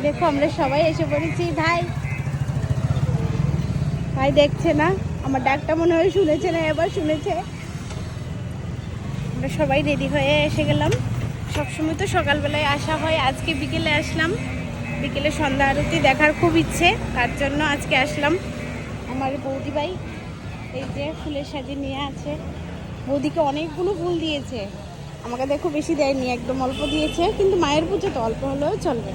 দেখো আমরা সবাই এসে পড়েছি। ভাই ভাই দেখছে না, আমার ডাকটা মনে হয় শুনেছে না, এবার শুনেছে। আমরা সবাই রেডি হয়ে এসে গেলাম। সবসময় তো সকালবেলায় আসা হয়, আজকে বিকেলে আসলাম। বিকেলে সন্ধ্যা আরতি দেখার খুব ইচ্ছে, তার জন্য আজকে আসলাম। আমার বৌদি ভাই এই যে ফুলের সাজিয়ে নিয়ে আছে। বৌদিকে অনেকগুলো ফুল দিয়েছে, আমাকে দেখো বেশি দেয়নি, একদম অল্প দিয়েছে, কিন্তু মায়ের পুজো তো অল্প হলেও চলবে।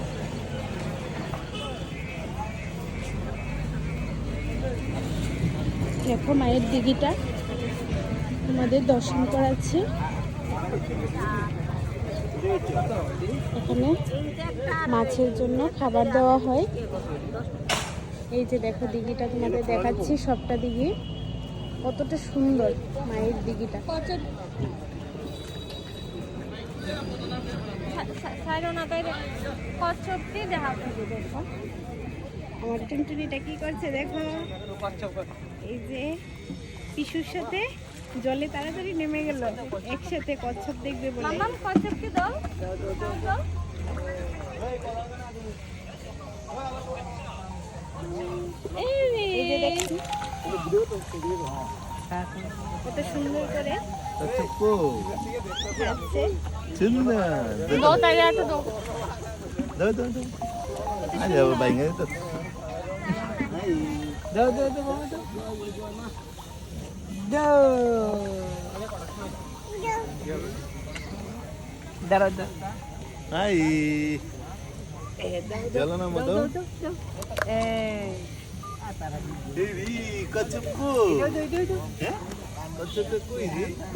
দেখো মায়ের দিঘিটা তোমাদের দর্শন করাচ্ছি। এখানে মাছের জন্য খাবার দেওয়া হয়। এই যে দেখো দিঘিটা তোমাদের দেখাচ্ছি, সবটা দিঘি কতটা সুন্দর মায়ের দিঘিটা। আমার টুনটুনিটা কি করছে দেখো, এই যে পিসুর সাথে জলে তাড়াতাড়ি নেমে গেল, একসাথে কচ্ছপ দেখবে বলে। কচ্ছপকে দাও কত সুন্দর করে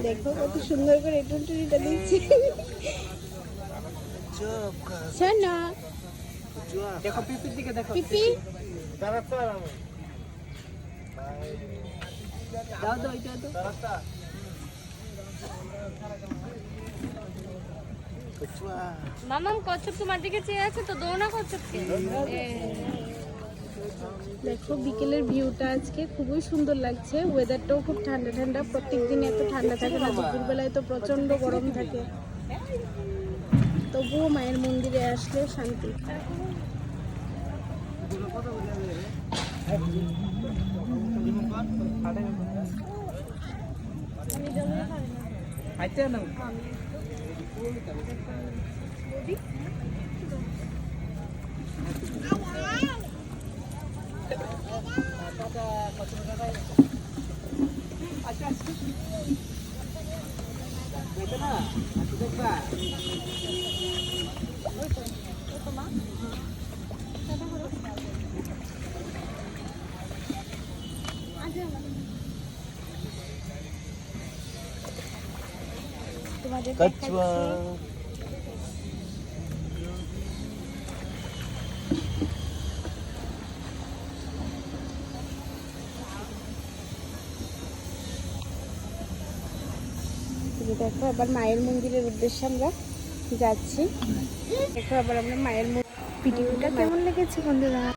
দেখো কত সুন্দর করে টুনটুনিটা দিচ্ছি। দেখো পিপির দিকে দেখো, পিপি দাও দাও এটা দাও। মামাম কচ্ছপ তোমার দিকে চেয়ে আছে তো, দৌড় না কচ্ছপকে। দেখো বিকেলের ভিউটা আজকে খুবই সুন্দর লাগছে, ওয়েদারটাও খুব ঠান্ডা ঠান্ডা। প্রত্যেক দিন এত ঠান্ডা থাকে না, দুপুরবেলায় তো প্রচন্ড গরম থাকে, তবুও মায়ের মন্দিরে আসলে শান্তি। তোমাদের দেখো আবার মায়ের মন্দিরের উদ্দেশ্যে আমরা যাচ্ছি। দেখো আবার আমরা মায়ের ভিডিওটা কেমন লেগেছে বন্ধুরা?